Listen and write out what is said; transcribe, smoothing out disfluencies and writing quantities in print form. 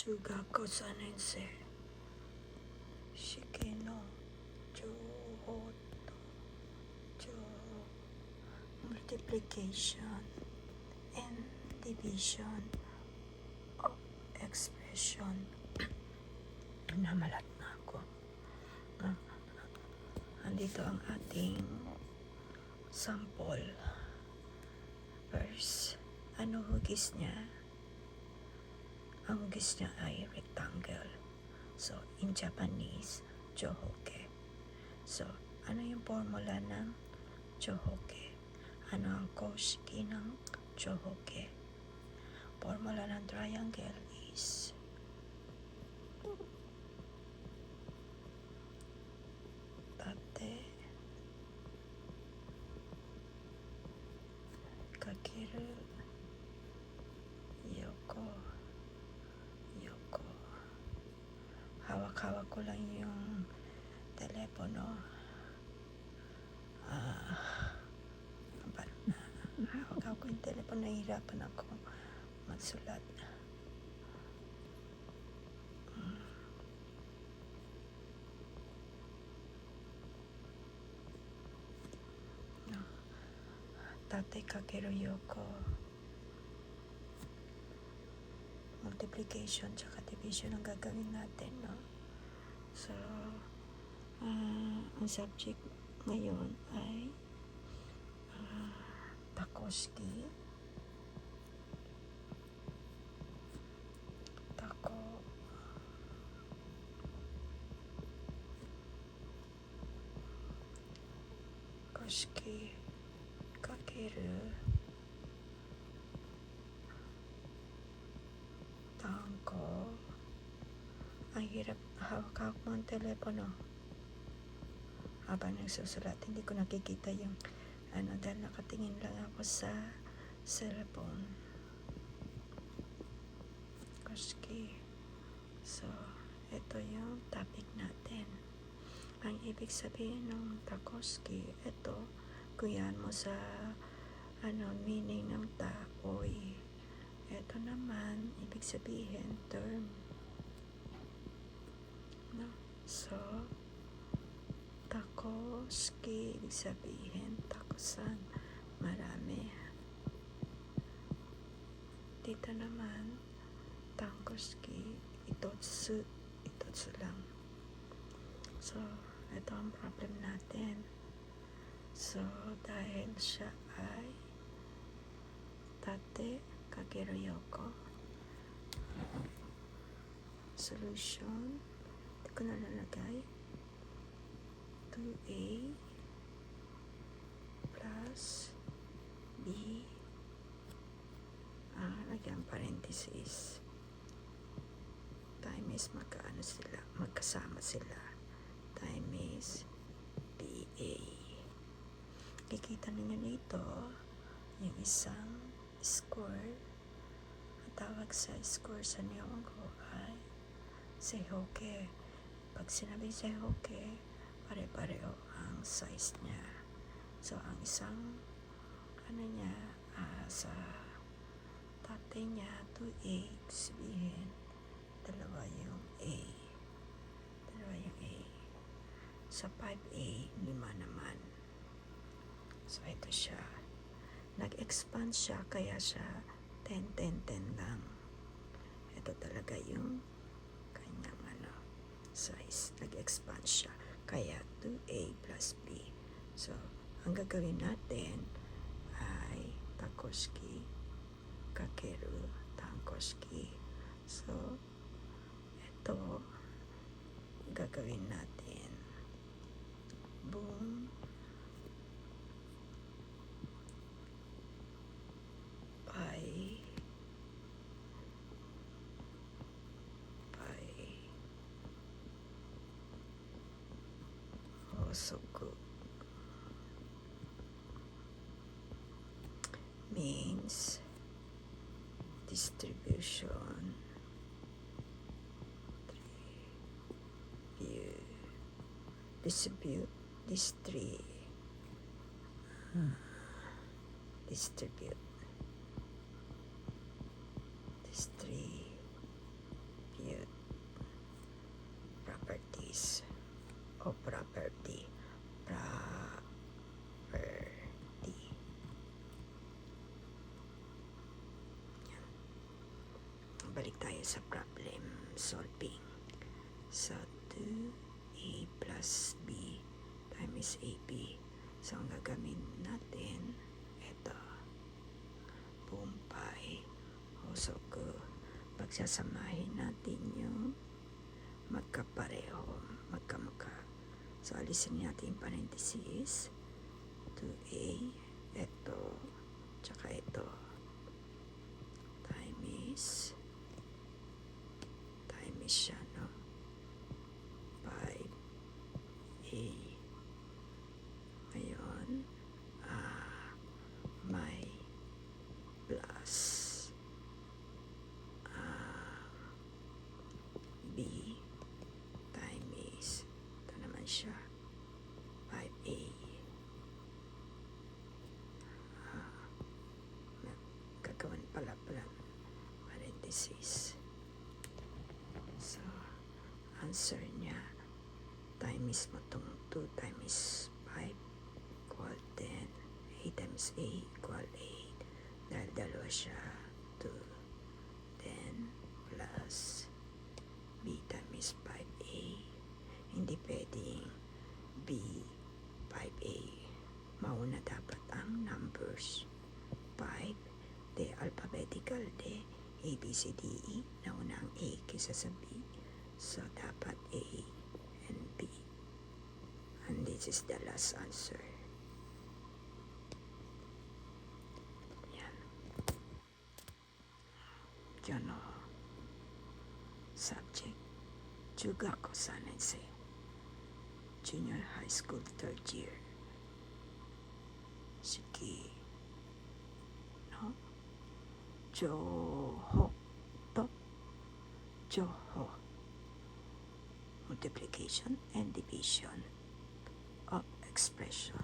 Sugako Sanense Shikeno Johoto Jo multiplication and division of expression. Namalat na ako. Andito ang ating sample. First, ano hugis niya? Ang hugis niya ay rectangle. So, in Japanese, johoke. So, ano yung formula ng johoke? Ano ang koshiki ng johoke? Formula ng triangle is tate kakeru yoko. Hawak-hawak ko lang yung telepono. Hawak-hawak ko yung telepono, nahihirapan ako magsulat. Tate kakeru yoko. Multiplication tsaka division ang gagawin natin, no? So, ang subject ngayon ay takoski. Takoski kakeru tangko. Ang hirap hawak-hawak mo ang telepono habang nagsusulat. Hindi ko nakikita yung dahil nakatingin lang ako sa cellphone. Koski. So, ito yung topic natin. Ang ibig sabihin ng takoski, ito, kuyan mo sa meaning ng taoy. Ito naman, ibig sabihin, term. No? So, takoski, ibig sabihin, takusan, marami. Dito naman, tangkoski, itotsu lang. So, ito ang problem natin. So, dahil siya ay tate kakeru yoko, solution, hindi ko nalalagay, 2a plus b, lagyan parenthesis, time is magkasama sila, time is BA. Kikita ninyo dito yung isang score. Ang tawag sa score sa Nihongo ay seihoke. Pag sinabi seihoke, pare-pareho ang size niya. So, ang isang niya sa tate niya 2A, sabihin dalawa yung A. Sa 5A, 5 naman. So, ito siya. Nag-expand siya, kaya siya 10 lang. Ito talaga yung kanyang size. Nag-expand siya. Kaya 2A plus B. So, ang gagawin natin ay takoski kakeru tangkoski. So, ito gagawin natin. Boom. Pi. Hosoku. Means distribution. Distribute. tayo sa problem solving. So, 2a plus b times ab. So, ang gagawin natin, ito, buong pi. So, pagsasamahin natin yung magkapareho, magkamukha. So, alisin natin yung parenthesis. 2a, ito, tsaka ito, times siya, no? 5a. Ngayon, may plus b times, ito naman siya, 5a. Gagawin pala parenthesis. So, answer niya, times mo itong 2 times 5 equal 10. A times A equal 8. Dahil dalawa siya, 2. Then, plus B times 5A. Hindi pwedeng B 5A. Mauna dapat ang numbers. 5, de alphabetical, de A, B, C, D, E. Nauna ang A kaysa sa B. So, dapat A and B. And this is the last answer. Yan. Yan o. Subject. Jugako Sanensei. Junior High School, 3rd year. Sige. No? Joho to Joho. Multiplication and division of expression.